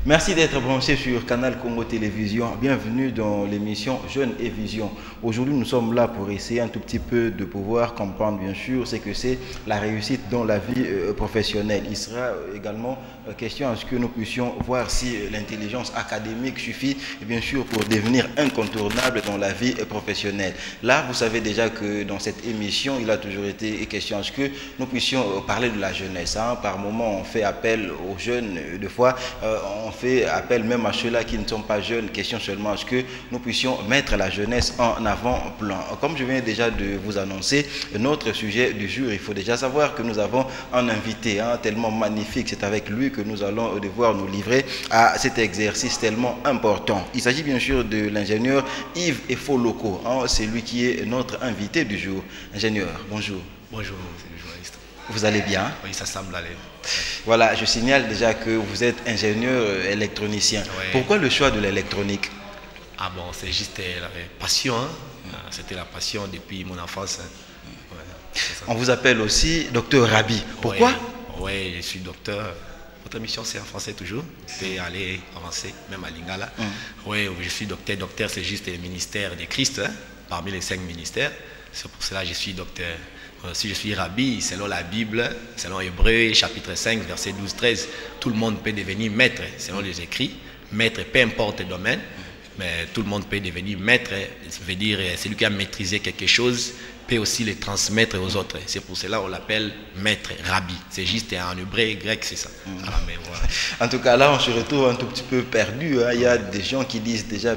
Merci d'être branché sur Canal Congo Télévision. Bienvenue dans l'émission Jeunes et Vision. Aujourd'hui, nous sommes là pour essayer un tout petit peu de pouvoir comprendre, bien sûr, ce que c'est la réussite dans la vie professionnelle. Il sera également question à ce que nous puissions voir si l'intelligence académique suffit, bien sûr, pour devenir incontournable dans la vie professionnelle. Là, vous savez déjà que dans cette émission, il a toujours été question à ce que nous puissions parler de la jeunesse. Par moment, on fait appel aux jeunes, deux fois, on fait appel même à ceux-là qui ne sont pas jeunes, question seulement à ce que nous puissions mettre la jeunesse en avant-plan. Comme je viens déjà de vous annoncer, notre sujet du jour, il faut déjà savoir que nous avons un invité tellement magnifique. C'est avec lui que nous allons devoir nous livrer à cet exercice tellement important. Il s'agit bien sûr de l'ingénieur Yves Efoloko. C'est lui qui est notre invité du jour. Ingénieur, bonjour. Bonjour, c'est le journaliste. Vous allez bien? Oui, ça semble aller. Voilà, je signale déjà que vous êtes ingénieur électronicien. Oui. Pourquoi le choix de l'électronique? Ah bon, c'est juste la passion. C'était la passion depuis mon enfance. Ouais, on vous appelle aussi docteur Rabi. Pourquoi? Oui, je suis docteur. Votre mission, c'est en français toujours. Je peux aller avancer, même à Lingala. Oui, je suis docteur. Docteur, c'est juste le ministère de Christ, parmi les 5 ministères. C'est pour cela que je suis docteur. Si je suis rabbi, selon la Bible, selon Hébreux, chapitre 5, verset 12-13, tout le monde peut devenir maître, selon les écrits. Maître, peu importe le domaine, mais tout le monde peut devenir maître. Ça veut dire celui qui a maîtrisé quelque chose peut aussi le transmettre aux autres. C'est pour cela qu'on l'appelle maître, rabbi. C'est juste en hébreu et grec, c'est ça. Alors, mais voilà. En tout cas, là, on se retrouve un tout petit peu perdu. Il y a des gens qui disent déjà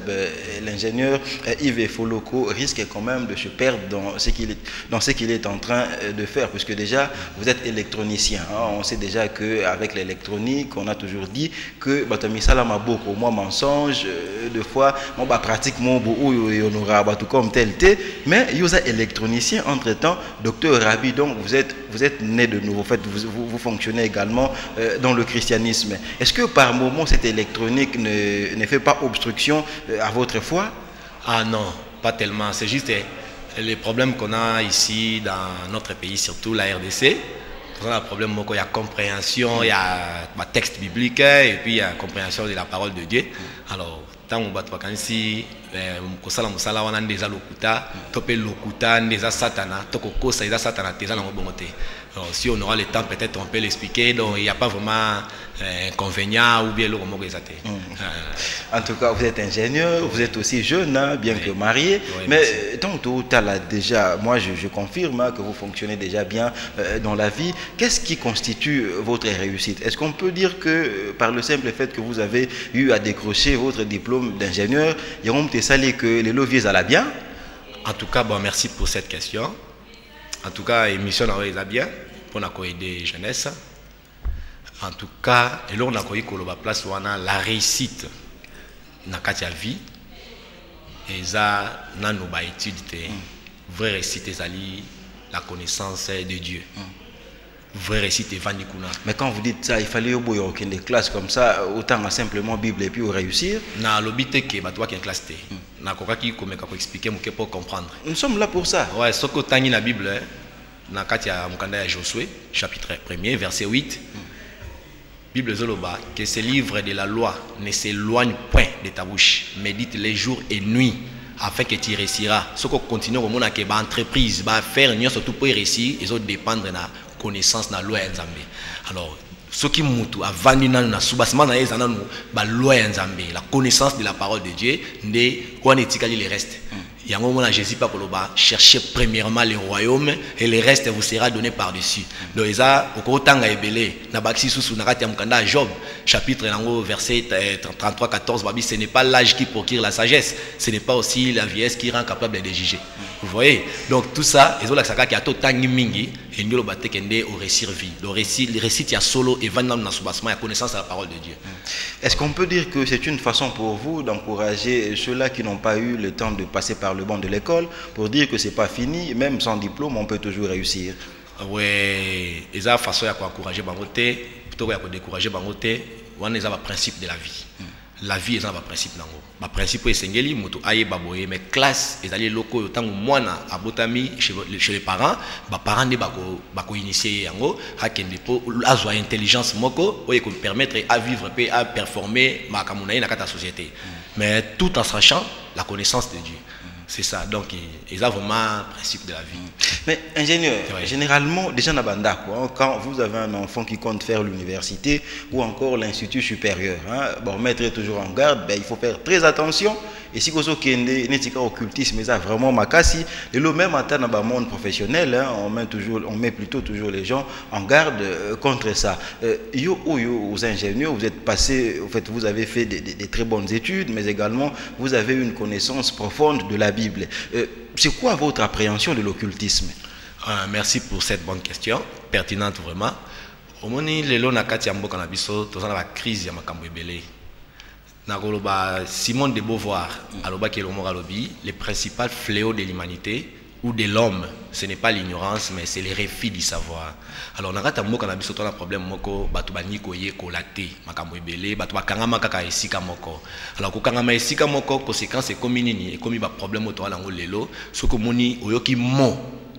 l'ingénieur Yves Efoloko risque quand même de se perdre dans ce qu'il est en train de faire, puisque déjà, vous êtes électronicien. On sait déjà qu'avec l'électronique, on a toujours dit que Batamisala m'a beaucoup moins mensonge, deux fois, on va pratiquement beaucoup, on aura tout comme tel, mais il y a électronicien. Entre-temps, docteur Rabi, donc vous êtes né de nouveau, en fait, vous fonctionnez également dans le christianisme. Est-ce que par moment cette électronique ne fait pas obstruction à votre foi? Ah non, pas tellement. C'est juste les problèmes qu'on a ici dans notre pays, surtout la RDC. On a un problème, il y a compréhension, il y a texte biblique et puis il y a compréhension de la parole de Dieu. Alors, tant que si kosala musala wana ndeza lokuta topé lokuta ndeza satana toko kosa eza satana teza na bongote. Si on aura le temps, peut-être on peut l'expliquer. Donc il n'y a pas vraiment inconvénient ou bien le mot exact. En tout cas, vous êtes ingénieur, vous êtes aussi jeune, bien que marié. Oui, mais tant ou tard déjà, moi je confirme que vous fonctionnez déjà bien dans la vie. Qu'est-ce qui constitue votre réussite? Est-ce qu'on peut dire que par le simple fait que vous avez eu à décrocher votre diplôme d'ingénieur, il y a salé que les leviers allaient bien? En tout cas, bon, merci pour cette question. En tout cas, l'émission est bien pour nous aider jeunesse. En tout cas, et là on a la place où on a la réussite dans la vie. Et ça, dans nos études, vraie réussite, c'est la connaissance de Dieu. Vraie réussite est Vandikuna. Mais quand vous dites ça, il fallait aucun des classes comme ça, autant simplement Bible et puis réussir. Na l'obité que bah toi qui en classe T. Na quoi qui comme expliquer pour comprendre. Nous sommes là pour ça. Ouais, ce que tangi la Bible, na katia mukanda ya Josué, chapitre 1er, verset 8. Bible zoloba que ce livre de la loi ne s'éloigne point de ta bouche, médite les jours et nuits afin que tu réussiras. Ce qu'on continue au monde à que entreprise, ba faire surtout pour réussir, ils ont dépendre de la connaissance na loi nzambe. Alors ce qui mutu avandi na subasima na ezana no ba loi nzambe, la connaissance de la parole de Dieu, ndé on etikali le reste. Il y a un moment où Jésus pas pour le bas, cherchez premièrement le royaume et le reste vous sera donné par-dessus. Donc ça au kotanga ebele na baxi susu na kati ya mukanda Job chapitre nango verset 33-14 babi, ce n'est pas l'âge qui procure la sagesse, ce n'est pas aussi la vieillesse qui rend capable de juger. Vous voyez? Donc tout ça, ils ont l'accès à tout tangi mingi et nous le batte kende au récit vie. Le récit il y a solo et vandam na subasma, il y a connaissance de la parole de Dieu. Est-ce qu'on peut dire que c'est une façon pour vous d'encourager ceux-là qui n'ont pas eu le temps de passer par le banc de l'école pour dire que c'est pas fini, même sans diplôme on peut toujours réussir? Oui, et ça façon à encourager Bangote, plutôt que de décourager Bangote, on est un principe de la vie. la vie est dans le principe nango. Le principe est sengeli moto aye baboye mais classe est allé loko tango moana abotami chez les parents, parents ne bako initier yango hakende po azwa intelligence moko oye ko permettre à vivre et à performer makamuna na kata société. Mais tout en sachant la connaissance de Dieu. C'est ça, donc ils ont vraiment le principe de la vie. Mais ingénieur, généralement, déjà quand vous avez un enfant qui compte faire l'université ou encore l'institut supérieur, bon, mettre toujours en garde, il faut faire très attention. Et si vous avez un occultisme, mais ça vraiment makasi, et le même dans le monde professionnel, on met plutôt toujours les gens en garde contre ça. Aux ingénieurs, vous êtes passé, en fait, vous avez fait des très bonnes études, mais également vous avez une connaissance profonde de la Bible. C'est quoi votre appréhension de l'occultisme? Merci pour cette bonne question, pertinente vraiment. Au moment où les nakati ambo kanabiso, tous la crise ya makambo ebele. Simone de Beauvoir, le principal fléau de l'humanité ou de l'homme, ce n'est pas l'ignorance, mais c'est le refus du savoir. Alors, on a un problème, conséquence est comme problème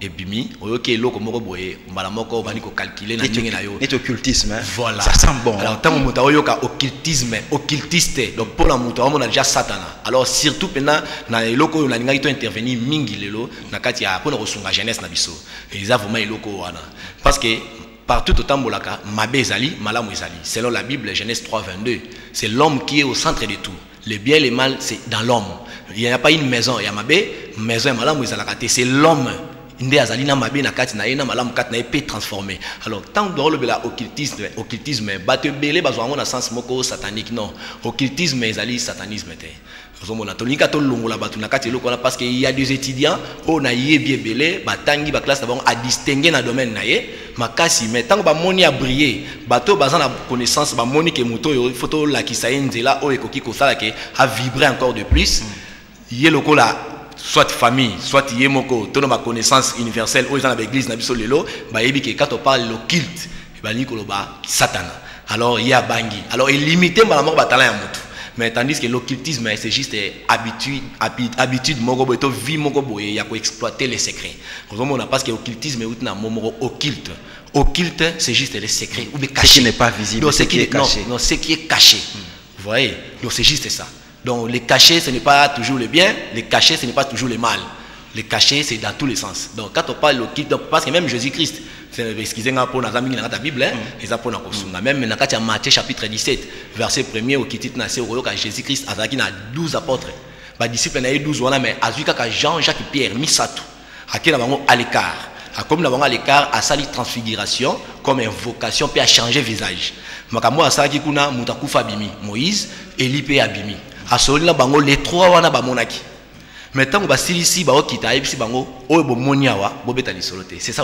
et bimi oyoki eloko moko boye mbala moko bani ko calculer na ndenge na yo et occultisme voilà ça sent bon alors tant moto oyoka occultiste donc pour la moto on a déjà satana alors surtout pendant na eloko na ninga to intervenir mingi lelo na kati ya pona kosunga jeunesse na biso ils avons vraiment eloko wana parce que partout au tambolaka mabe ezali malamu ezali selon la Bible Genèse 3:22 c'est l'homme qui est au centre de tout le bien et le mal c'est dans l'homme il n'y a pas une maison il y a mabe maison malamu ezalaka c'est l'homme inde azalina mabe na kati na ena malamu kati na epé transformé alors tant dans le occultisme bato belé bazwa na sens moko satanique non occultisme ezali satanisme té ozomona tolinga to longola bato na kati eloko parce que il y a des étudiants on a yebi belé batangi ba classe d'abord à distinguer na domaine na ye makasi mais tant ba moni a briller bato bazana connaissance ba moni ke moto yo photo la ki sa nzela o ekoki ko sala ke a vibrer encore de plus yeloko la soit famille, soit yemoko, tout ma connaissance universelle, ou dans l'église, na biso lelo, ba yebi que quand on parle l'occulte, ba ni koloba satana. Alors il y a bangi. Alors il limite ma mort batala ya mutu. Mais tandis que l'occultisme c'est juste habitude moko boto vie moko boye ya ko exploiter les secrets. On a parce que l'occultisme est na momoro occulte. Occulte c'est juste les secrets ou les cachés. Ce qui n'est pas visible, donc, ce qui est caché. Non, ce qui est caché. Vous voyez? Donc c'est juste ça. Donc les cachets ce n'est pas toujours le bien, les cachets ce n'est pas toujours le mal. Les cachets c'est dans tous les sens. Donc quand on parle de l'occulte, parce que même Jésus-Christ, excusez-moi pour la Bible, ils apprennent à même dans Matthieu chapitre 17, verset 1er au qui titre Jésus-Christ a 12 apôtres. Les disciples n'ont 12 mais à Jean, Jacques, Pierre, Misatou, à l'écart. Comme nous avons à l'écart, à sa transfiguration, comme invocation, puis à changer visage. Makamo à ça qui kuna mutakufa bimi, Moïse, Élie pe abimi. À celui-là, bango les trois wana ba monaki. Maintenant, on va ici, ba okita ici bango, o bo moniawa, bo beta lisolote. C'est ça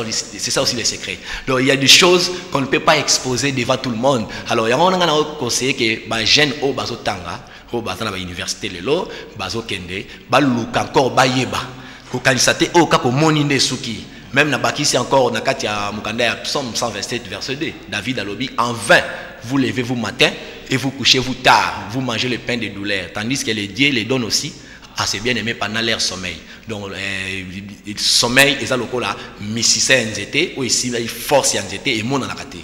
aussi les secrets. Donc il y a des choses qu'on ne peut pas exposer devant tout le monde. Alors il y a un conseiller que ba jeune o bazo tanga, o bazana ba université lelo, bazo kende, ba luka encore ba yeba. Ko kanisate o ka ko moninde suki. Même na bakisi encore na kati ya mukanda ya Psaume 127 verset 2. David a lobby en vain vous levez-vous matin et vous couchez-vous tard, vous mangez le pain de douleur, tandis que les dieux les donnent aussi à ses bien-aimés pendant leur sommeil. Donc le sommeil est à l'okola misisa nzete ou ici il force nzete et mon anakate.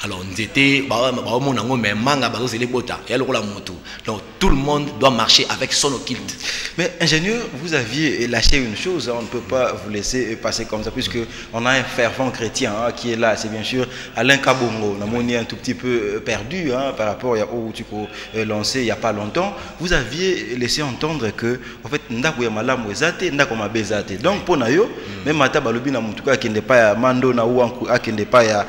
Alors nzete ba mon nango mais manga ba zele bota et l'okola moto. Donc tout le monde doit marcher avec son occulte. Mais ingénieur, vous aviez lâché une chose, on ne peut pas vous laisser passer comme ça puisque on a un fervent chrétien qui est là, c'est bien sûr Alain Kabongo. On est un tout petit peu perdu par rapport à où tu as lancé il n'y a pas longtemps. Vous aviez laissé entendre que en fait ndako ya malamu ezate ndako mabe ezate. Donc pour nayo même ata balobi na mutuka akende pa ya mando na ou akende pa ya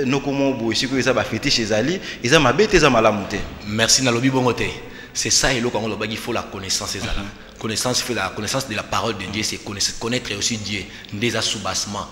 nokomo bo isiko eza ba fétiche ezali eza mabe te eza malamu te. Merci na lobi bongo te. C'est ça et il faut la connaissance la connaissance de la parole de Dieu, c'est connaître aussi Dieu déjà soubassement.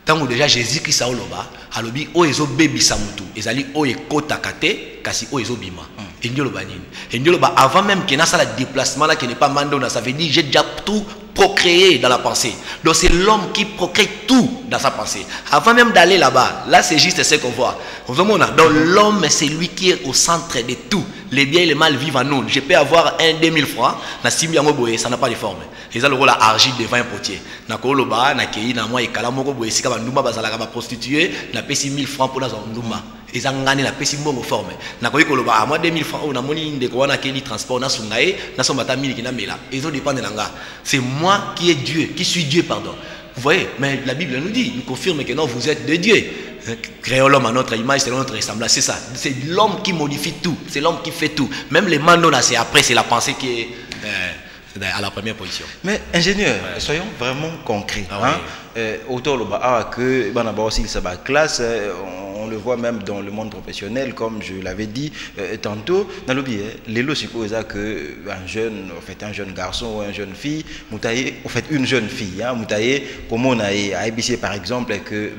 Tant que déjà Jésus-Christ a oloba, alobi o ezo bebi samutu, ezali o ekota kate, kasi o ezo bima. Et Dieu le avant même qu'il y ait ça le déplacement là qui n'est pas mandona, ça veut dire j'ai déjà tout procréé dans la pensée. Donc c'est l'homme qui procrée tout dans sa pensée. Avant même d'aller là-bas, là c'est juste ce qu'on voit. Donc l'homme c'est lui qui est au centre de tout. les biens et le mal vivent en nous. Je peux avoir 2000 francs, na simbi yango boye, ça n'a pas de forme. Et ça le rôle argile devant un potier. Na koloba, na kei na moi et kala moko boye, sika ba ndumba bazala ba prostituée, na pesi 1000 francs pour la ndumba. Et ça ngane na pesi mbongo forme. Na koyi koloba, à moi 2000 francs, na moni ndeko wana keli transport na sungae, na sombata 1000 kina mela. Et ça dépend de l'anga. C'est moi qui est Dieu, qui suis Dieu, pardon. Vous voyez, mais la Bible nous dit, nous confirme que non, vous êtes de Dieu. Créons l'homme à notre image, c'est notre ressemblance, c'est ça. C'est l'homme qui modifie tout, c'est l'homme qui fait tout. Même les mandats, c'est après, c'est la pensée qui est à la première position. Mais ingénieur, soyons vraiment concrets. Ah, Autour de que aussi sa classe, on le voit même dans le monde professionnel, comme je l'avais dit tantôt. Dans le biais, les lots supposent que un jeune garçon ou une jeune fille, en fait une jeune fille, comme on a à ABC par exemple, que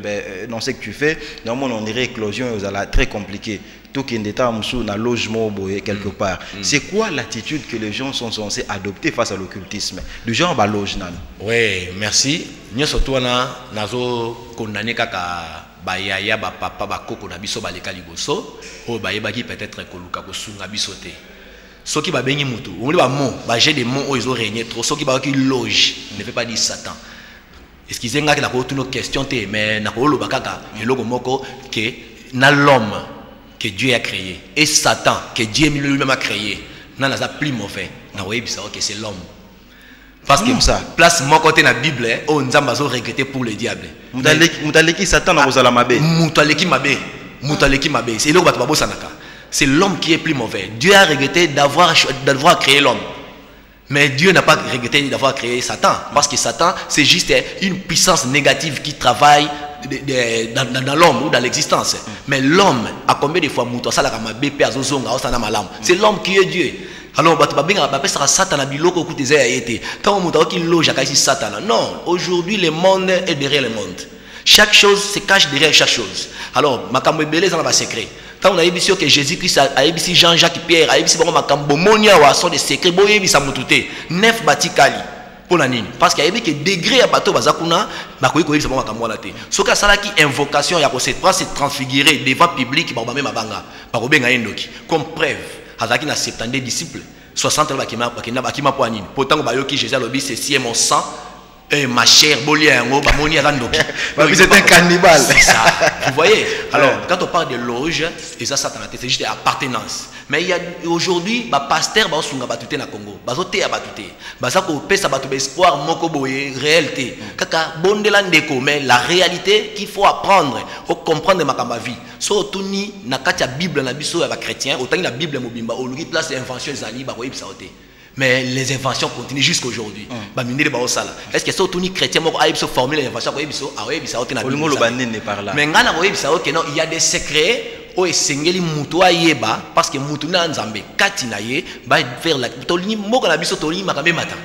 dans ce que tu fais, normalement on dirait éclosion et très compliqué. Tout qui est dans un logement quelque part. C'est quoi l'attitude que les gens sont censés adopter face à l'occultisme? Du genre logement. Oui, merci. Nous surtout nazo condamné kaka bayaya ba papa ba koko na biso baleka liboso o bayebaki peut-être koluka ko sunga bisote. Soki ba bengi mutu, on ba mot, ba j'ai des mots où ils ont régné trop. Soki ba ki loge, ne fait pas dire Satan. Excusez-moi que la ko nos questions té mais na ko lo bakaka eloko moko que na l'homme que Dieu a créé et Satan que Dieu lui-même a créé. Non, ça plus mauvais. Que c'est l'homme. Parce que ça place mon côté dans la Bible, on nous a regretté pour le diable. Moutaleki Satan dans la mabe. Moutaleki mabe. C'est là où sanaka. C'est l'homme qui est plus mauvais. Dieu a regretté d'avoir créé l'homme. Mais Dieu n'a pas regretté d'avoir créé Satan. Parce que Satan, c'est juste une puissance négative qui travaille dans l'homme ou dans l'existence. Mais l'homme, à combien de fois c'est l'homme qui est Dieu. Alors, Satan non, aujourd'hui le monde est derrière le monde. Chaque chose se cache derrière chaque chose. Alors, ma secret. Quand on a dit que Jésus-Christ a dit Jean-Jacques Pierre, a dit que sont des secrets, neuf batikali. Pour la nine. Parce qu'il y a des degrés à bateau bazakuna, bakoyi c'est bon makamwa te. Soka sala qui invocation ya ko se transfigurer devant public ba même mabanga, bakobenga endoki. Comme preuve, azaki na 70 disciples, 60 bakima po nini. Pourtant bayoki Jésus lobi c'est mon sang et ma chair bolia yango ba moni alandoki. C'est un cannibale. C'est ça. Vous voyez? Alors, quand on parle de loge, et ça c'est juste appartenance. Mais il y a aujourd'hui, bah pasteur bah sunga batute na Congo, bazote ya batute, bazako pesa batu espoir moko boye réalité. Kaka bondela ndeko, mais la réalité qu'il faut apprendre, faut comprendre makamba vie. So tuni na katia Bible na biso ya ba chrétien, autant la Bible mobimba oluki place invention zali ba koyi bisaote. Mais les inventions continuent jusqu'à aujourd'hui. Est-ce que c'est tout chrétien qui a formé les inventions? Mais il y a des secrets où il mutua yeba parce que mutuna nzambe katina ye ba vers la tolini moko na biso tolini makambe mata.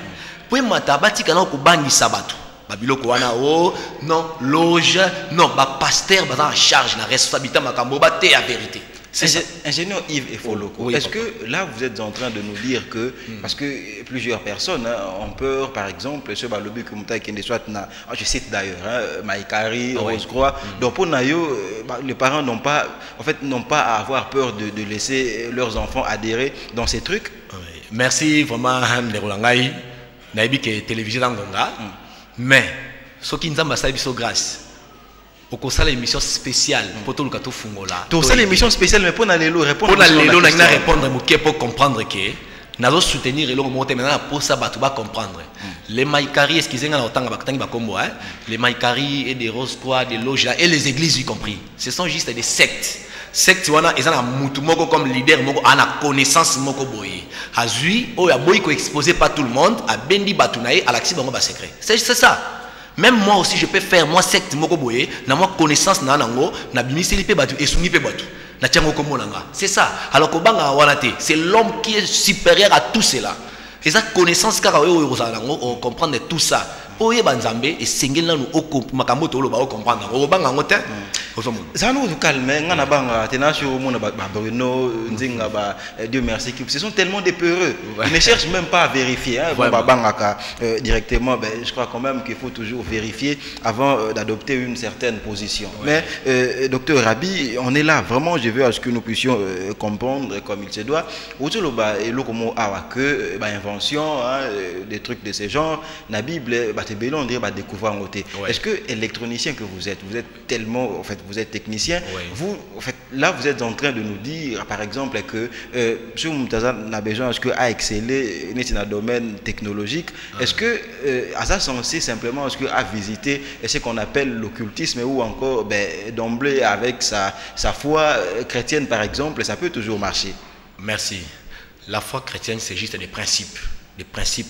Puis mata batika na ko bangisa bato. Babiloko wana o non loge non ba pasteur ba en charge na responsabilité makambo ba te la vérité. Ingénieur Yves Efoloko, est-ce que là vous êtes en train de nous dire que, parce que plusieurs personnes ont peur, par exemple, ce balobi que Mouta Kende soit, je cite d'ailleurs, Maïkari, Rose Croix, donc pour Nayo, les parents n'ont pas, en fait, n'ont pas à avoir peur de laisser leurs enfants adhérer dans ces trucs. Merci vraiment, Nerolangai, Naïbi qui est télévisé dans Gonga, mais ce qui nous a massé grâce. Pour ça l'émission spéciale pour tout le gâteau fungola. Pour ça l'émission spéciale mais pour aller répondre. Pour aller répondre pour comprendre que nous soutenir et le monter maintenant pour ça tu vas comprendre. Les maïkari excusez-moi autant bakangi bakombo hein. Les maïkari et des rose croix des loges et les églises y compris. Ce sont juste des sectes. Secte wana ezana mutu moko comme leader moko ana connaissance moko boye. Azui o ya boy ko exposé pas tout le monde a bendi batunaye à l'accès bango ba secret. C'est ça. Même moi aussi je peux faire moi secte moko boye na moi connaissance na nango na bimiseli pe batu esumi pe batu na tiango komo nanga. C'est ça. Alors ko banga wana te, c'est l'homme qui est supérieur à tout cela. Et ça connaissance kaka oyo ozala nango on comprendre tout ça. Oye banzambe et sengel nanu oko makambo to lo ba comprendre. O banga ngote Ça nous calme, Dieu merci. Ce sont tellement des peureux. Ils ne cherchent même pas à vérifier. Directement, je crois quand même qu'il faut toujours vérifier avant d'adopter une certaine position. Mais, docteur Rabi, on est là. Vraiment, je veux à ce que nous puissions comprendre comme il se doit. Invention, des trucs de ce genre, la Bible, on dirait découvrir en côté. Est-ce que électronicien que vous êtes tellement, en fait, vous êtes technicien, vous, en fait, là, vous êtes en train de nous dire, par exemple, que si on a besoin, est-ce que à exceller dans le domaine technologique, est-ce que à ça censé simplement, est-ce que à visiter ce qu'on appelle l'occultisme ou encore d'emblée avec sa foi chrétienne, par exemple, ça peut toujours marcher? Merci. La foi chrétienne, c'est juste des principes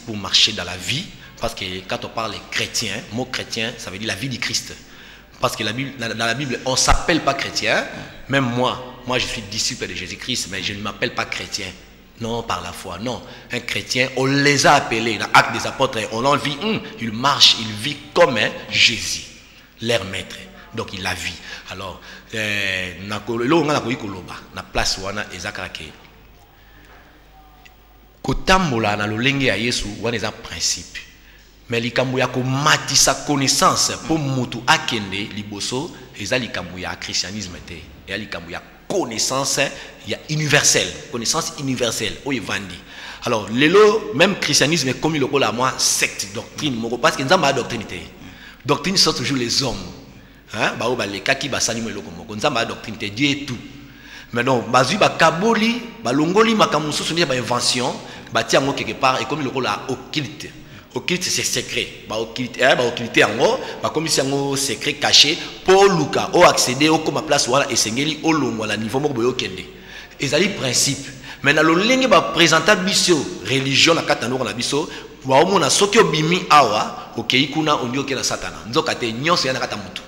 pour marcher dans la vie. Parce que quand on parle chrétien, le mot chrétien, ça veut dire la vie du Christ. Parce que dans la Bible, on ne s'appelle pas chrétien. Même moi je suis disciple de Jésus-Christ, mais je ne m'appelle pas chrétien. Non, par la foi, non. Un chrétien, on les a appelés, dans l'Acte des Apôtres, on en vit, il marche, il vit comme Jésus, leur maître. Donc il la vit. Alors, la place où on a kotambola na lolenge ya Yesu wana eza principe mais likambo ya ko matisa connaissance pour mutu akende liboso eza likambo ya christianisme te ya likambo ya connaissance ya connaissance universelle o evandi. Alors lelo même christianisme est comme lokola moi secte doctrine moko parce que nzamba doctrine te doctrine sont toujours les hommes ba o ba le kaki ba sani mo loko moko nzamba doctrine te Dieu est tout. Mais non, bazui ba kaboli, ba longoli makamusu sonia ba invention, ba ti ango quelque part et comme le rôle la occulte. Occulte c'est secret. Ba occulté ango, ba comme si ango secret caché pour Luka o accéder au comme place wala esengeli o longo la niveau moko boyo kende. Ezali principe. Mais na lo lenge ba présenter biso religion na katano na biso, wa omona soki obimi awa, okei kuna ondio ke na satana. Nzoka te nyonso ya na kata mutu.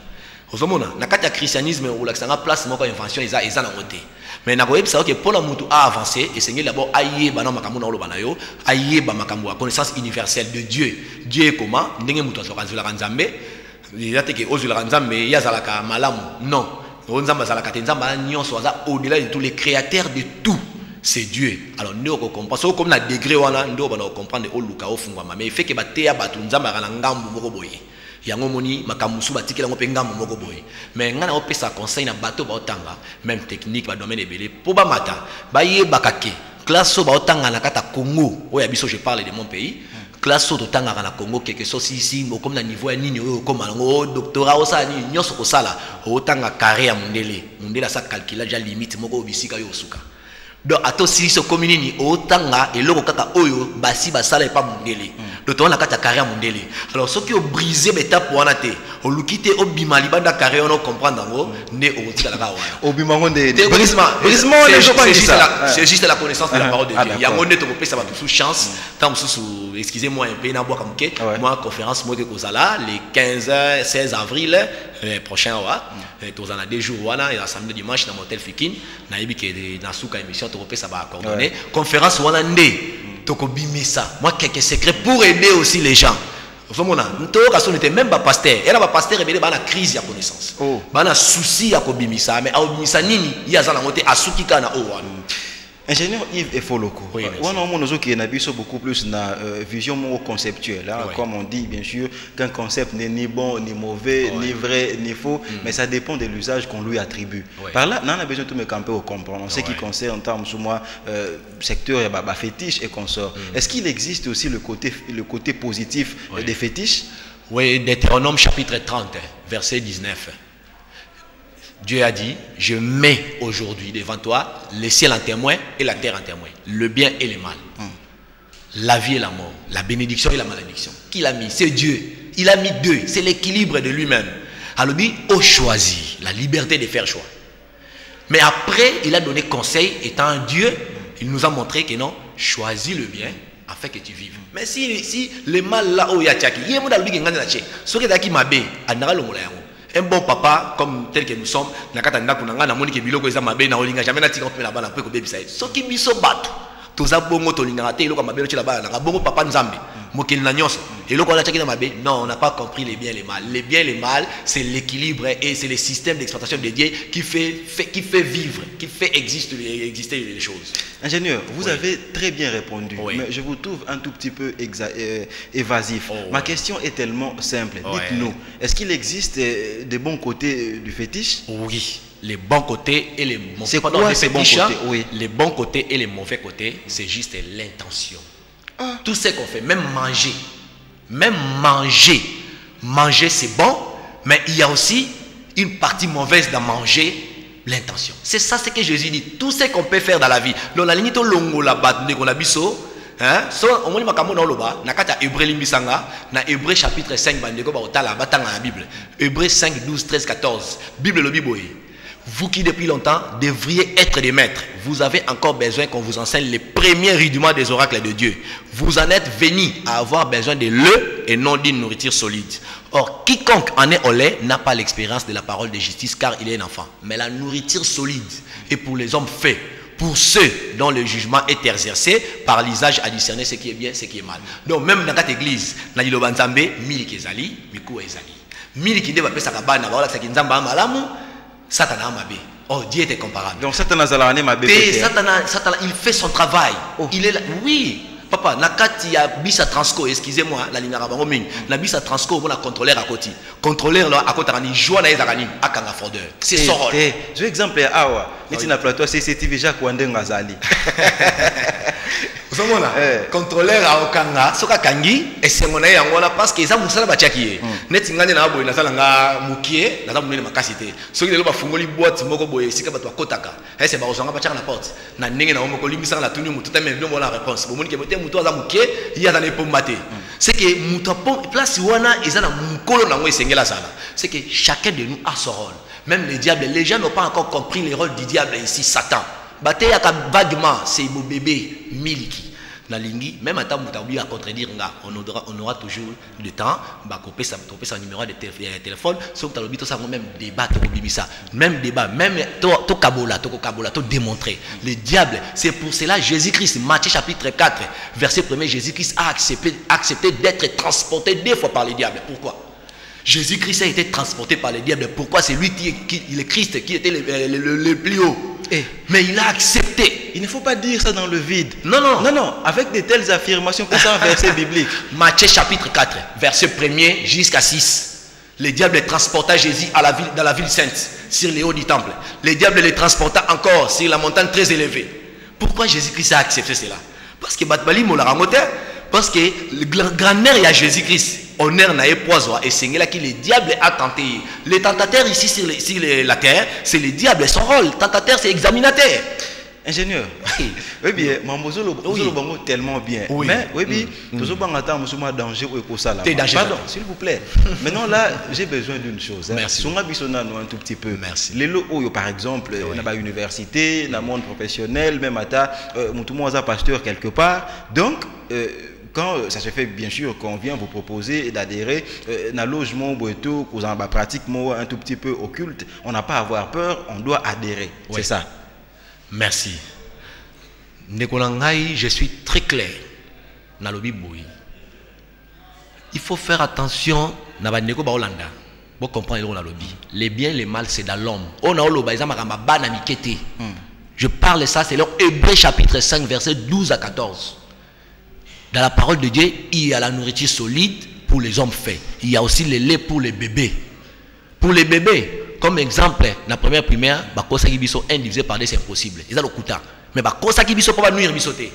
Na kati ya christianisme ou la place moko invention eza na ngote mais na koyebisa que pour la mutu a avancé et seigneur d'abord ayeba na makambo na oloba na yo ayeba makambo ya connaissance universelle de Dieu. Dieu est comment ndenge mutu asokanzula nzambe yate ke ozula nzambe yazalaka malamu non nzamba zalaka te nzamba nyonso aza au-delà de tous les créateurs de tout. C'est Dieu. Alors nous comprendre comme na degré wana ndo ba comprendre o luka o fungwa mais fait que ba te ya batu nzamba kana ngambu moko boye. Yango moni makamusu batikela ngo penga moko boye mais ngana opesa conseil na bateau ba otanga même technique ba domaine ebele po ba mata ba ye bakake classe ba otanga na kata Congo oya biso je parle de mon pays classe to tanga na Congo quelque chose ici comme na niveau ya nini oyo comme ngo doctorat osa ni nyoso ko sala otanga carré ya mundele sa calculer déjà limite moko obisika yo suka. Donc ato si so commune ni otanga eloko kaka oyo basi basala pas mundele donc on a kata carrière mundele. Alors ceux qui ont brisé l'étape pour anaté au lukite au bimali banda carrière on comprendre ngo né au tika la kawa au bimango de brisement c'est juste la connaissance de la parole de Dieu. Il y a un monde to pesa ba sous chance tant sous excusez-moi un peu na bois comme moi conférence moi que kozala les 15 16 avril prochain wa tozana des jours wana et samedi dimanche dans motel Fikin na yebi que na suka émission to pesa ba coordonner conférence wana ndé toko bimisa moi quelques secrets pour aider aussi les gens. On était même pas pasteur. Et là, pasteur rebelle, il y a une crise de connaissance. Il y a un souci à bimisa. Mais à bimisa nini, il y a un côté à soukika na owan. Ingénieur Yves Efoloko, on a beaucoup plus na vision conceptuelle. Comme on dit, bien sûr, qu'un concept n'est ni bon, ni mauvais, ni vrai, ni faux, mais ça dépend de l'usage qu'on lui attribue. Par là, on a besoin de tout me camper au comprendre. Ce qui concerne en termes sous moi, secteur fétiche et consort. Est-ce qu'il existe aussi le côté positif des fétiches? Oui, Deutéronome chapitre 30, verset 19. Dieu a dit, je mets aujourd'hui devant toi le ciel en témoin et la terre en témoin, le bien et le mal, la vie et la mort, la bénédiction et la malédiction. Qui l'a mis? C'est Dieu. Il a mis deux, c'est l'équilibre de lui-même. Alors lui, on choisit la liberté de faire choix. Mais après, il a donné conseil, étant un Dieu, il nous a montré que non, choisis le bien afin que tu vives. Mais si le mal là où il y a tchaki, il y a un monde qui gagne la tché, ce qui est qui m'a bé, anara le moulin. Un bon papa comme tel que nous sommes, nakata ndako nanga na moni ke biloko eza mabe na olinga jamais na tika opela bana pe ko bebisa. Ce qui biso bato toza bongo tolingaka te eloko mabe lotela bana bongo papa nzambe mokeli na nyonso eloko la na mabe. Non, on n'a pas compris les biens et les mal. Les biens et les mal, c'est l'équilibre et c'est le système d'exploitation de Dieu qui fait vivre, qui fait exister les choses. Ingénieur, vous avez très bien répondu, mais je vous trouve un tout petit peu évasif. Ma question est tellement simple. Dites-nous, est-ce qu'il existe des bons côtés du fétiche? Oui. Les bons côtés et les mauvais côtés. C'est quoi ces bons côtés? Les bons côtés et les mauvais côtés, c'est juste l'intention. Tout ce qu'on fait, même manger c'est bon, mais il y a aussi une partie mauvaise dans manger, l'intention. C'est ça ce que Jésus dit. Tout ce qu'on peut faire dans la vie. Donc la ligne to longo la bat de la biso. Hein? So, on m'a dit que Hébreu limbisanga, na Hébreu chapitre 5 bandeko ba otala batanga la Bible. Hébreu 5 12 13 14. Bible le Bible. Vous qui depuis longtemps devriez être des maîtres, vous avez encore besoin qu'on vous enseigne les premiers rudiments des oracles de Dieu. Vous en êtes venus à avoir besoin de l'œuf et non d'une nourriture solide. Or, quiconque en est au lait n'a pas l'expérience de la parole de justice car il est un enfant. Mais la nourriture solide est pour les hommes faits, pour ceux dont le jugement est exercé par l'usage à discerner ce qui est bien, ce qui est mal. Donc même dans cette église, na liloba nzambe miliki ezali, miku ezali. Miliki nde bapesa kabana ba wala saki nzamba malamu. Satan a mabé. Oh, Dieu était comparable. Donc Satan a mabé. Satan, il fait son travail. Il est là. Oui. Papa, nakati ya bisa transco, excusez-moi, la ligne arabe ming. Na bisa transco, on a contrôleur à côté. Contrôleur là à côté rani joie na ezarani akanga fraudeur. C'est son rôle. Je vais exemple awa. Neti na plateau CCTV Jacques Wande Ngazali. Vous savez, contrôleur à Okanga, soka kangi, et c'est mon aïe en parce que ça m'a fait bachaki. Net ingane na boy na salanga mukie, na mune makasite. Soki de lo ba fungoli boîte moko boy sika ba to kotaka. Et c'est ba ozanga bachaka na porte. Na ndenge na omoko limisa la tunu mutu teme bien la réponse. Bo moni ke bote mutu aza mukie, il y a dans les pommes maté. C'est que mutu pom place wana ezana mukolo na ngo esengela sala. C'est que chacun de nous a son rôle. Même les diables, les gens n'ont pas encore compris le rôle du diable ici, Satan. Bate yaka vaguement, c'est mon bébé miliki. Na lingi, même à temps où à contredire, on aura toujours le temps, bah couper sa numéro de téléphone, sauf que tu as même débat, même débat, même to kabola, to démontrer. Le diable, c'est pour cela Jésus-Christ, Matthieu chapitre 4, verset 1er, Jésus-Christ a accepté d'être transporté 2 fois par le diable. Pourquoi? Jésus-Christ a été transporté par le diable. Pourquoi? C'est lui le Christ qui était le plus haut. Mais il a accepté. Il ne faut pas dire ça dans le vide. Non, non. Non, non. Avec de telles affirmations, pour ça un verset biblique. Matthieu chapitre 4, verset 1er jusqu'à 6. Le diable transporta Jésus dans la ville sainte, sur les hauts du temple. Le diable le transporta encore sur la montagne très élevée. Pourquoi Jésus-Christ a accepté cela? Parce que parce que le grand-mère il y a Jésus-Christ. Honneur n'a poison et c'est là que le diable a tenté. Le tentateur ici sur la terre, c'est le diable. Son rôle, tentateur, c'est examinateur. Ingénieur, oui bien, Mambozo le tellement bien. Oui. Mais oui bien, nous avons un danger ou ça là. Pardon, s'il vous plaît. Maintenant là, j'ai besoin d'une chose. Merci. Son abissona un tout petit peu. Merci. Les lots par exemple, dans la université, dans le monde professionnel, même à ta, tout le monde a pasteur quelque part. Donc quand ça se fait, bien sûr, qu'on vient vous proposer d'adhérer à un logement ou à une pratique un tout petit peu occulte, on n'a pas à avoir peur, on doit adhérer. Oui. C'est ça. Merci. Nekolangai, je suis très clair. Il faut faire attention. Vous comprenez les biens et les mal, c'est dans l'homme. Je parle ça, c'est dans Hébreu chapitre 5, verset 12 à 14. Dans la parole de Dieu, il y a la nourriture solide pour les hommes faits. Il y a aussi le lait pour les bébés. Pour les bébés, comme exemple, la première primaire, bakosa kibiso 1 divisé par 2 c'est impossible. Ils ont le kuta. Mais bakosa kibiso pas nuire bisoté.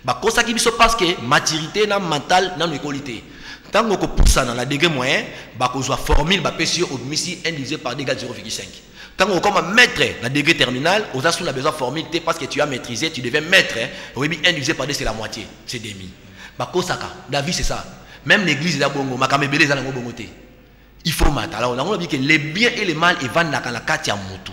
Bakosa kibiso parce que maturité na mental na qualité. Tant qu'on pousse ça dans la degré moyen, bakosa formule bapesio au misi 1 divisé par 2 égale 0,5. Quand on commence à mettre la degré terminal, on a sous la besoin formule parce que tu as maîtrisé, tu deviens maître. Oui, 1 divisé par 2 c'est la moitié, c'est demi. Bakosaka, la vie c'est ça. Même l'église est là bongo, makamebele za nango bongote. Il faut mater. Alors on a dit que les biens et les mal ils vont dans la katia mutu.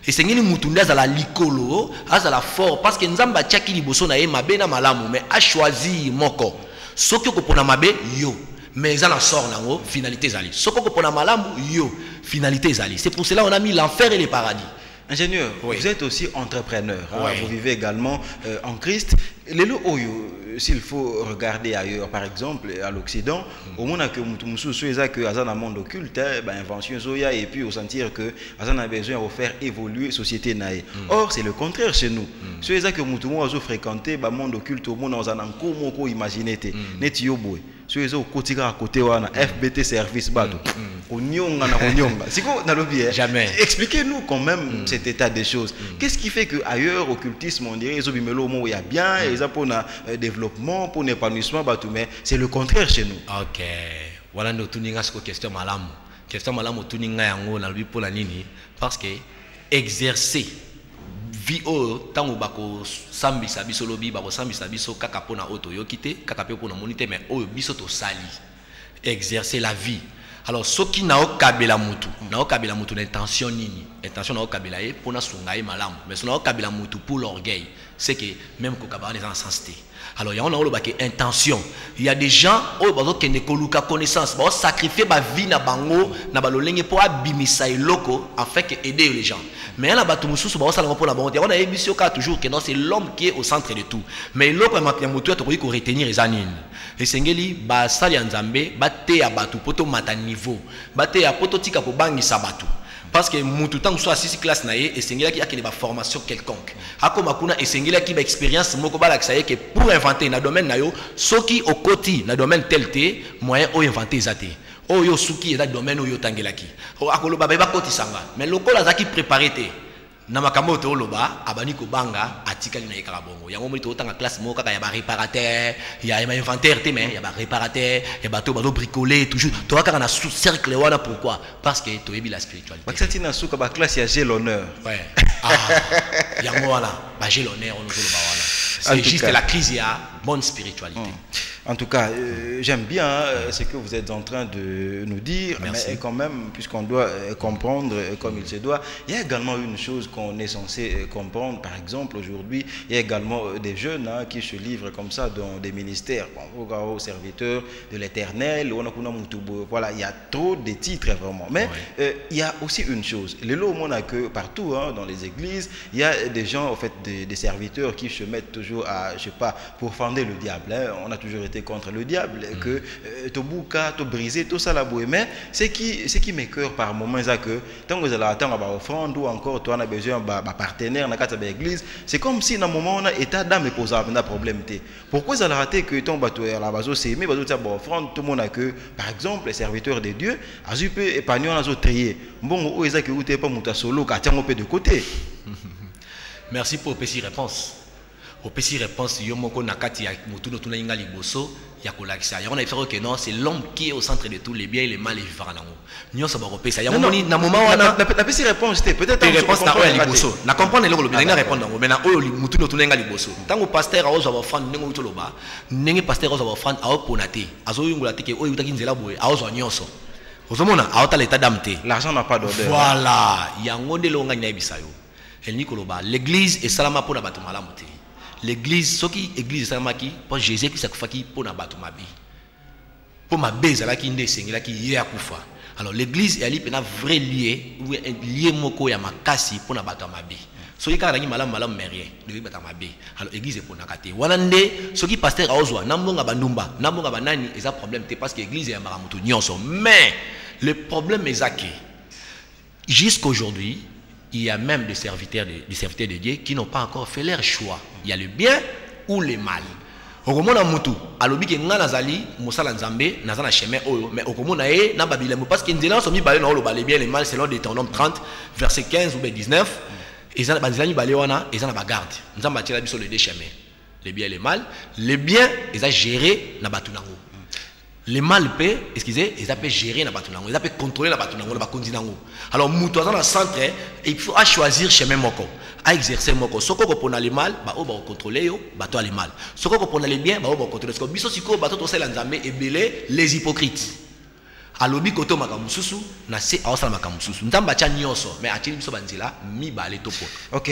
Et c'est ngini mutu ndaza la likolo, aza la fort parce que nzamba tchaki liboso na ye mabe na malamu mais a choisi moko. Soko ko pona mabe yo, mais ça la sort nango finalité zali. Soko ko pona malamu yo, finalité zali. C'est pour cela on a mis l'enfer et le paradis. Ingénieur, oui. Vous êtes aussi entrepreneur. Hein? Oui. Vous vivez également en Christ. Les lots, s'il faut regarder ailleurs, par exemple à l'Occident, au moment que dans le monde occulte, invention Zoya, et puis au sentir que Azan a besoin de faire évoluer la société naïe. Or, c'est le contraire chez nous. Ceux qui ont fréquenté le monde occulte, au monde on imaginer. Ceux qui ont côté FBT service bado. Jamais. Expliquez-nous quand même cet état des choses. Qu'est-ce qui fait que ailleurs occultisme on dirait il y a bien, ils ont pour développement, pour l'épanouissement, mais c'est le contraire chez nous. Ok. Voilà nous tuninga ce question malam. Question malam tuninga yango na pour la nini parce que exercer vie au tango bako sambisa biso lobi bako sambisa biso kaka pona auto yokite kaka pe pona monité mais o biso to sali exercer la vie. Alors ce qui n'a aucun kabela mutu l'intention nini intention na kabela e pona sungai malam mais ce n'a aucun kabela mutu pour l'orgueil c'est que même ko kabala les sensité. Alors il y a une intention. Il y a des gens qui ne koluka connaissance, qui sacrifier ba vie na bango na balolenge pour abimisa loko afin que aider les gens. Mais là batu mususu ba sala pour la bonté. On a émission ka toujours que non c'est l'homme qui est au centre de tout. Mais loko matia mutu to ko retenir les anines. Et sengeli ba sali nzambe ba te ya batu poto mata niveau. Ba te ya poto tika ko bangisa batu. Parce que tout temps soit 6 classes naé et sengela qui a une formation quelconque. Akoma kuna et sengela qui ba expérience moko ba la que pour inventer na domaine na yo soki au côté na domaine tel té moyen o inventer zaté. O yo suki et domaine o yo tangelaki. O akolo ba ba koti sanga. Mais lokola zaki préparé té. Na makambo to loba abani ko banga atika na ikara bongo. Yango mo to tanga classe mo kaka ya ba réparateur, ya ba inventaire té mais ya ba réparateur, ya ba to ba bricoler toujours. To kaka na sous cercle wana pourquoi? Parce que to ebi la spiritualité. Bakati na suka ba classe ya j'ai l'honneur. Ouais. Ah. Yango wana ba j'ai l'honneur on nous ba wana. C'est juste la crise ya bonne spiritualité. En tout cas, j'aime bien ce que vous êtes en train de nous dire, merci. Mais quand même, puisqu'on doit comprendre comme il se doit, il y a également une chose qu'on est censé comprendre. Par exemple, aujourd'hui, il y a également des jeunes qui se livrent comme ça dans des ministères, aux serviteurs de l'Éternel, voilà, il y a trop de titres vraiment. Mais il y a aussi une chose, les lots que partout dans les églises, il y a des gens, en fait, des serviteurs qui se mettent toujours à, je sais pas, pour fonder le diable. On a toujours été contre le diable, que to bouka, to briser, tout ça la bouée. Mais ce qui m'écoeure par moments, c'est que tant que vous allez attendre à offrande ou encore toi on a besoin d'un partenaire dans l'église, c'est comme si dans un moment on a état d'âme et posé un problème. Pourquoi vous allez rater que ton bateau est la base c'est mais bateau c'est offrande tout le monde a que par exemple les serviteurs de Dieu a eu peu épargner on a trier. Bon ou est-ce que vous n'êtes pas muta solo qu'à tiens un peu de côté. Merci pour petite réponse. Au petit réponse yomoko nakati ya mutu no tuna ingali boso ya kolakisa ya on a fait que non c'est l'homme qui est au centre de tout les biens et les mal et vivre nango nyo ça ba repesa ya moni na moment wana la petite réponse c'était peut-être une réponse na oya liboso na comprendre le lobi na répondre nango mais na oyo mutu no tuna ingali boso tango pasteur a ozo ba fan nengo to loba nenge pasteur ozo ba fan a oponate azo yungula teke oyo utaki nzela boye a ozo nyonso ozomona a ota l'état d'âme. L'argent n'a pas d'odeur. Voilà yango de longa nya bisayo el nikoloba l'église est salama pour na bato malamu te. L'église, ce qui église samaki, pour Jésus qui s'accufaki pour na batu mabi. Pour ma bise là qui ndé sengela qui yé akufa. Alors l'église elle est un vrai lié moko ya makasi pour na batu mabi. So qui kana malam mais rien, de batu mabi. Alors l'église est pour nakate. Wana ndé ce qui pasteur aozwa nambonga bandumba, nambonga banani et ça problème c'est parce que l'église est maramutu nyonso. Mais le problème est que jusqu'aujourd'hui il y a même des serviteurs de Dieu qui n'ont pas encore fait leur choix. Il y a le bien ou le mal. Okomona mutu alobi ke nga nazali mosala nzambe nazana chemin oyo mais okomona e na babilemo parce que nzela so mi balé na le bien et le mal selon Deutéronome 30 verset 15 ou 19 et ça banzela mi balé wana et ça na bagarde nzamba tira biso les deux chemins le bien et le mal le bien ils a géré na batu nango le mal peut excusez ils appellent gérer na batu nango ils appellent contrôler na batu nango na bakondi nango alors mutu dans le centre il faut choisir chemin moko à exercer moko soko ko pona le mal ba o ba contrôler yo ba to le mal soko ko pona le bien ba o ba contrôler parce que biso siko ba to sela nzambe ebele les hypocrites alobi koto makamususu na se aosala makamususu nzamba cha nyonso mais atili biso banzela mi balé topo. Ok,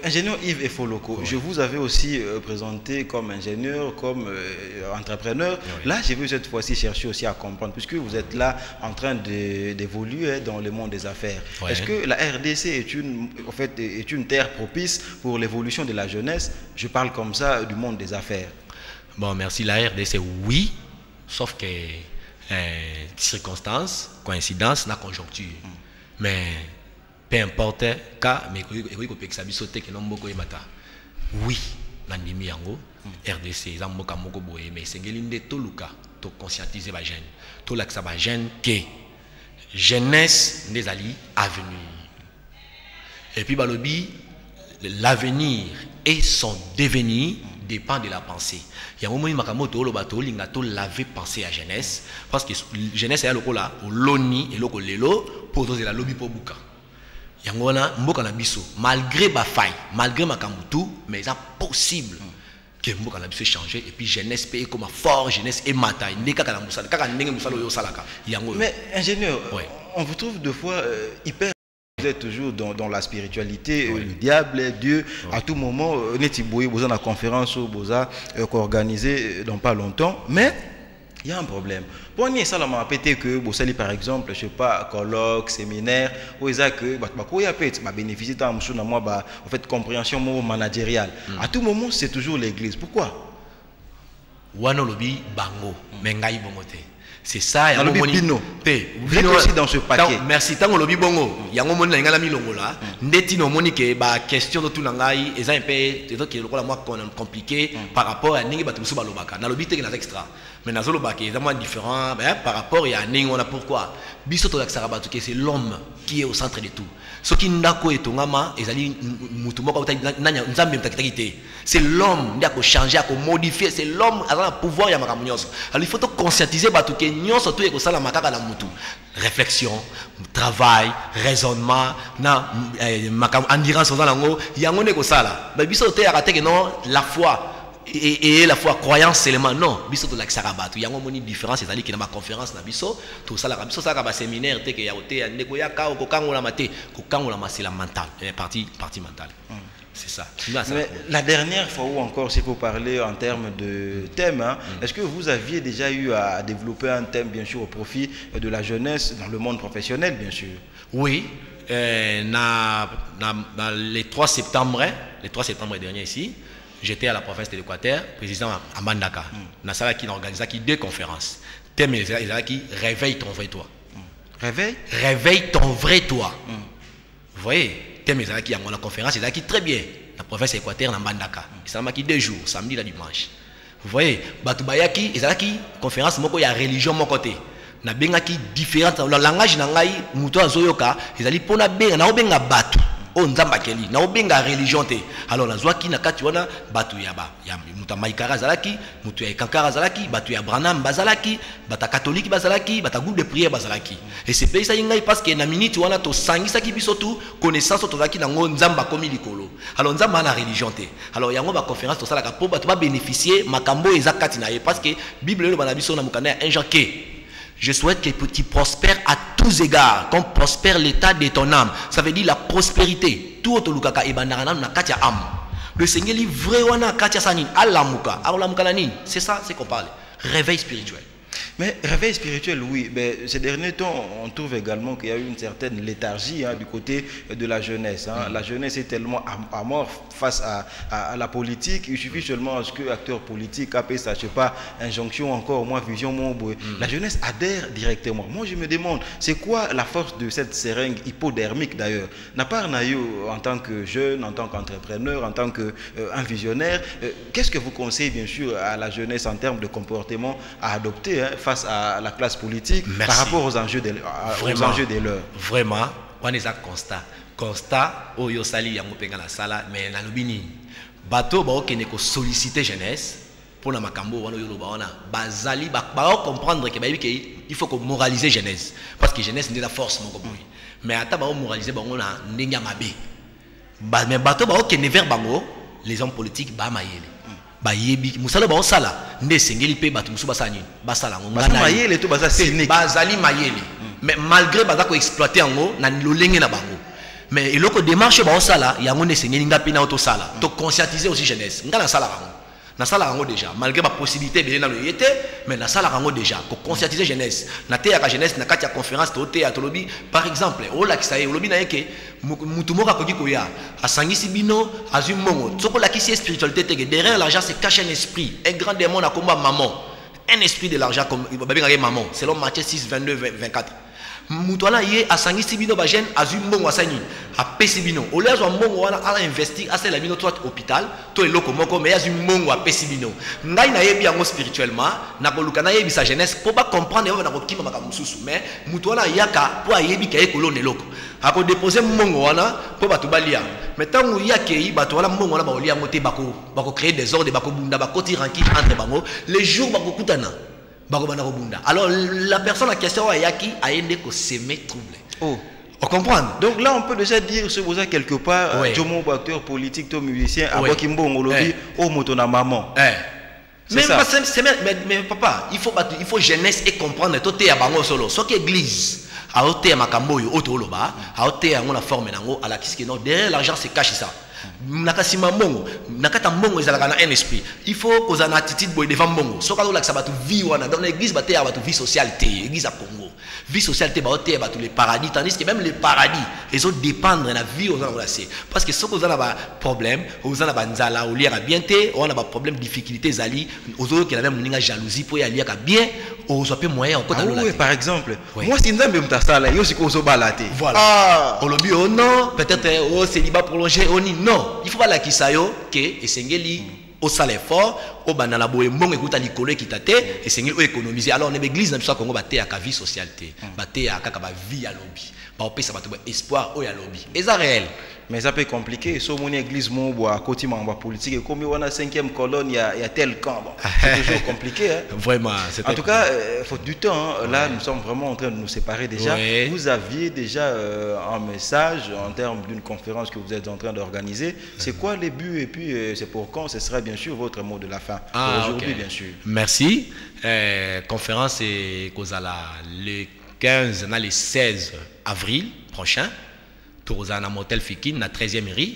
ingénieur Yves Efoloko, je vous avais aussi présenté comme ingénieur, comme entrepreneur. Là, j'ai vu cette fois-ci chercher aussi à comprendre, puisque vous êtes là en train d'évoluer dans le monde des affaires. Est-ce que la RDC est une terre propice pour l'évolution de la jeunesse? Je parle comme ça du monde des affaires. Bon, merci. La RDC, oui, sauf que circonstances, coïncidences, la conjoncture. Mais peu importe, cas, mais oui, l'andimi yango, RDC, zamboka moko boye, mais c'est gelinde to luka, to conscientiser ba jeune, to laksa ba jeune que jeunesse des alliés avenir. Et puis balobi, l'avenir et son devenir dépend de la pensée. Il y a un moment où makamoto lo bato linga to laver pensée à jeunesse parce que jeunesse est lokola au loni et loko lelo pour doser la lobby pour buka. Yangona mboka na biso malgré ba faille, malgré makamutu, mais c'est possible que mboka na biso changer et puis jeunesse paye comme fort jeunesse et matin ndeka kala musala kaka ndenge musala yo salaka. Mais ingénieur, on vous trouve deux fois hyper. Vous êtes toujours dans la spiritualité, le diable, Dieu, à tout moment, Netiboui, vous avez une conférence, vous avez organisé dans pas longtemps, mais il y a un problème. Pour nous, ça m'a répété que vous allez par exemple, je sais pas, colloque, séminaire, où il y a que bénéficier en fait compréhension managériale. À tout moment, c'est toujours l'église. Pourquoi? Wanolobi bango, mengai bongote. C'est ça, il y a aussi dans ce paquet. Merci, tango lobi bongo. Il y a un moment où il y a là. Ndeti no moni que ba question de tout nangai, et ça un peu, c'est donc que le moi compliqué par rapport à ningi batusu balobaka. Na lobi te na extra. Mais na zolo baki, c'est moins différent. Par rapport à ningi on a pourquoi. Biso to laksara batu que c'est l'homme qui est au centre de tout. Ce qui ndako et tongama, ezali mutumoko nanya nzambe mtakitaki. C'est l'homme qui a changer, qui a modifier. C'est l'homme qui a le pouvoir ya makamunyoso. Alors il faut to conscientiser batu que nyonso to eko sala makaka na mutu. Réflexion, travail, raisonnement, na endurance aux alango, yango ne ko sala. Ba biso te arate que non la foi et la foi croyance seulement non biso to la sarabatu yango moni différence ezali ki na ma conférence na biso to sala biso sala ba séminaire te ke ya ote ya ndeko ya ka ko kangola mate ko kangola masela mental partie mentale. C'est ça. Mais la dernière fois où encore, si vous parlez en termes de thème, hein, est-ce que vous aviez déjà eu à développer un thème, bien sûr, au profit de la jeunesse dans le monde professionnel, bien sûr? Oui, dans les 3 septembre dernier ici, j'étais à la province de l'Équateur, président à Mandaka. Dans ça qui organisé 2 conférences. Thème qui réveille ton vrai toi. Réveille ton vrai toi. Vous voyez? Thème qui a la conférence, c'est qui très bien. La province équatorienne en Bandaka. Ça m'a qui 2 jours, samedi et dimanche. Vous voyez, Batubayaki, et ça qui conférence, il y a religion mon côté. Na benga qui différente. Le langage nangai, muto azoyoka, ils allaient pour na benga, na benga batu. Oh nzamba keli, na benga religion te. Alors la zoaki na kati wana batu ya ba, ya muta maikara zalaki, mutu ya kankara zalaki, batu ya branham bazalaki, bata catholique bazalaki, bata groupe de prière bazalaki. Et c'est pays ça ingai parce que na minute wana to sangisa ki bisotu connaissance to zaki na nzamba komi likolo. Alors nzamba na religion te. Alors yango ba conférence to sala ka po batu ba bénéficier makambo ezakati na ye parce que Bible le bana biso na mukana un genre que je souhaite que tu prospères à tous égards, comme prospère l'état de ton âme. Ça veut dire la prospérité. Tout autre lukaka et bandarana na katia âme. Le Seigneur dit vrai wana katia sanin alamuka, alamuka nanin. C'est ça, c'est qu'on parle. Réveil spirituel. Mais réveil spirituel, oui. Mais ces derniers temps, on trouve également qu'il y a eu une certaine léthargie du côté de la jeunesse. La jeunesse est tellement amorphe face à la politique. Il suffit seulement que acteurs politiques appellent ça, je sais pas, injonction encore, moins vision, moins beau. La jeunesse adhère directement. Moi, je me demande, c'est quoi la force de cette seringue hypodermique d'ailleurs? N'a pas en tant que jeune, en tant qu'entrepreneur, en tant qu'un visionnaire, qu'est-ce que vous conseillez bien sûr à la jeunesse en termes de comportement à adopter face à la classe politique? Merci. Par rapport aux enjeux de l'heure? Vraiment, on est à constat au yosali yango penga la sala mais na lobini bato ba okene ko solliciter jeunesse pour na makambo wana yolo ba wana bazali ba comprendre que il faut que moraliser jeunesse parce que jeunesse n'est la force moko boy mais ata ba moraliser bango na ndenge mabe mais bato ba okene vers bango les hommes politiques ba mayele bayebi musala ba osala nde sengeli pe batu musu basani basala ngo ngana mayele to baza cynique bazali mayele mais malgré bazako exploiter ngo na lolenge na bango mais eloko démarche ba osala yango nde sengeli ngapi na auto sala to conscientiser aussi jeunesse ngana sala bango na sala rango déjà malgré ma possibilité de na le yete mais na sala rango déjà pour conscientiser jeunesse na te ya ka jeunesse na kati ya conférence to te ya tolobi par exemple o la kisaye olobi na yeke mutu moka koki koya asangisi bino azui mongo soko la kisi spiritualité te derrière l'argent se cache un esprit un grand démon na komba maman un esprit de l'argent comme babenga maman selon Matthieu 6 22 24 mutuala ye asangisi bino ba jeune azui mbongo asani apesi bino ole azwa mbongo wana ala investir asala bino soit hôpital to eloko moko mais azui mbongo apesi bino ngai na yebi yango spirituellement na koluka na yebi sa jeunesse pour pas comprendre na kokima makambo mususu mais mutuala yaka po ayebi ka ekolona eloko ako déposer mbongo wana po batu balia mais tangu yake batu wana mbongo wana ba olia moté bako créer des ordres bako bunda bako tiranki entre bango les jours bako kutana. Alors la personne en question a aidé à s'aimer troublé. Oh. On comprend. Donc là on peut déjà dire ce besoin quelque part Jomo acteur politique, toi musicien, avant qu'il m'ongolobi au motona maman. Mais papa, il faut jeunesse et comprendre tout est à bango solo. Soit église, à hauteur makambo yo otoloba, à hauteur on la forme nango à la kiski non derrière l'argent se cache ça. Nakasima mbongo nakata mbongo ezalaka na un esprit il faut koza na attitude boy devant mbongo soka lo lakisa batu vie wana dans l'église baté ya batu vie socialité église à Congo vie socialité ba oté batu les paradis tandis que même les paradis ils ont dépendre na vie aux enlacés parce que soko za na ba problème aux na ba nzala ou liaka bien té on a ba problème difficulté zali aux autres qui la même ninga jalousie pour ya liaka bien aux peu moyen encore dans la par exemple moi si nzambe mtasala yo siko zo balate voilà olobi oh non peut-être oh célibat prolongé oni non il faut pas la kisayo que esengeli au salaire fort au banana boye mbongo ekuta likolo ekitate esengeli o économiser alors na église na biso Congo baté ya ka vie socialité baté ya kaka ba vie ya lobby ba opesa bato ba espoir o ya lobby eza réel mais ça peut compliquer so mon église mon bois côté mamba politique et comme on a 5e colonne il y a tel camp bon. C'est toujours compliqué hein? Vraiment en tout cas faut du temps hein. Là nous sommes vraiment en train de nous séparer déjà vous aviez déjà un message en termes d'une conférence que vous êtes en train d'organiser c'est quoi les buts et puis c'est pour quand ce sera bien sûr votre mot de la fin aujourd'hui bien sûr merci conférence et kozala le 15 na le 16 avril prochain Tourozana Motel Fikine, na 13e rue,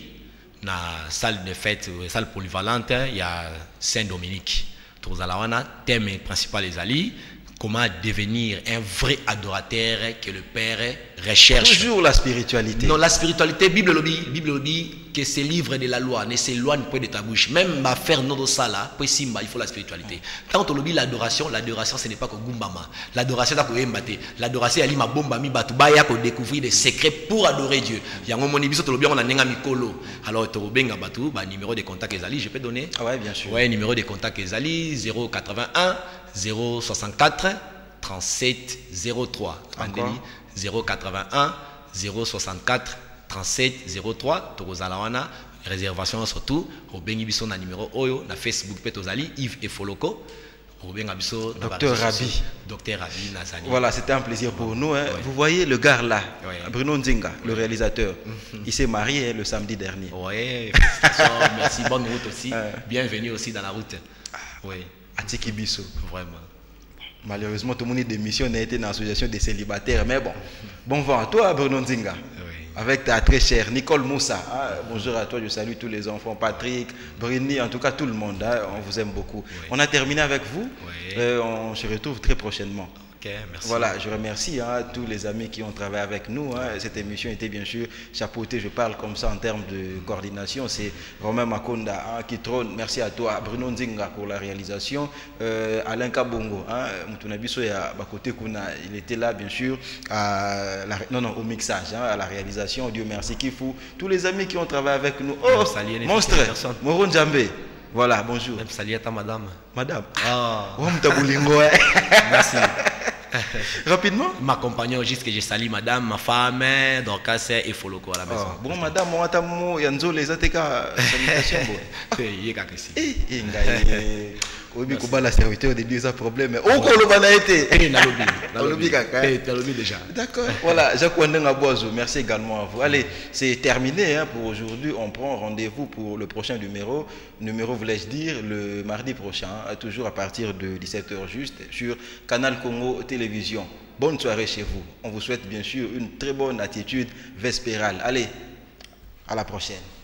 na salle de fête, salle polyvalente, il y a Saint-Dominique. Tourozana, thème principal des alliés, comment devenir un vrai adorateur que le Père recherche. Toujours la spiritualité. Non, la spiritualité, Bible le dit que ces livres de la loi ne s'éloignent pas de ta bouche. Même ma faire notre sala, il faut la spiritualité. Quand on dit l'adoration ce n'est pas que Gumbama. L'adoration c'est que Mbate. L'adoration c'est ma bomba mi batu baya pour découvrir des secrets pour adorer Dieu. Yango moni biso to lobi on a nenga mikolo. Alors to benga batu ba numéro de contact ezali, je peux donner. Ah ouais, bien sûr. Ouais, numéro de contact ezali 081 064 37 03. Encore 081 064 37 03 Tozalawana réservation surtout au bengi biso na numéro oyo na Facebook Petozali Yves et Foloko au benga biso Docteur Rabi Nazani. Voilà, c'était un plaisir pour nous hein. Vous voyez le gars là Bruno Nzinga le réalisateur il s'est marié le samedi dernier. Oui, merci, bonne route aussi. Bienvenue aussi dans la route. Oui, Atiki Biso vraiment. Malheureusement, tout le monde démission n'a été dans l'association des célibataires. Mais bon vent à toi, Bruno Nzinga. Oui. Avec ta très chère Nicole Moussa. Bonjour à toi, je salue tous les enfants. Patrick, Brini, en tout cas tout le monde. On vous aime beaucoup. Oui. On a terminé avec vous. Oui. On se retrouve très prochainement. Okay, merci. Voilà, je remercie tous les amis qui ont travaillé avec nous. Cette émission était bien sûr chapeautée, je parle comme ça en termes de coordination. C'est Romain Makonda qui trône. Merci à toi, Bruno Nzinga pour la réalisation. Alain Kabongo, il était là bien sûr au mixage, à la réalisation. Dieu merci, Kifou. Tous les amis qui ont travaillé avec nous. Oh, monstre, Moron Djambé. Voilà, bonjour. Même salut à ta madame. Madame. Ah. Merci. Rapidement. Ma compagne, juste que je salue madame, ma femme, donc c'est et Foloko à la maison. Bon, madame, moi, yanzo les ateka. Oui, comment la serviteur de Dieu, ça problème. Oh, qu'on l'a été. Déjà. D'accord. Voilà, Jacques Wandeng Boiseau, merci également à vous. Allez, c'est terminé hein, pour aujourd'hui. On prend rendez-vous pour le prochain numéro. Numéro, voulais-je dire, le mardi prochain, hein, toujours à partir de 17h juste, sur Canal Congo Télévision. Bonne soirée chez vous. On vous souhaite bien sûr une très bonne attitude vespérale. Allez, à la prochaine.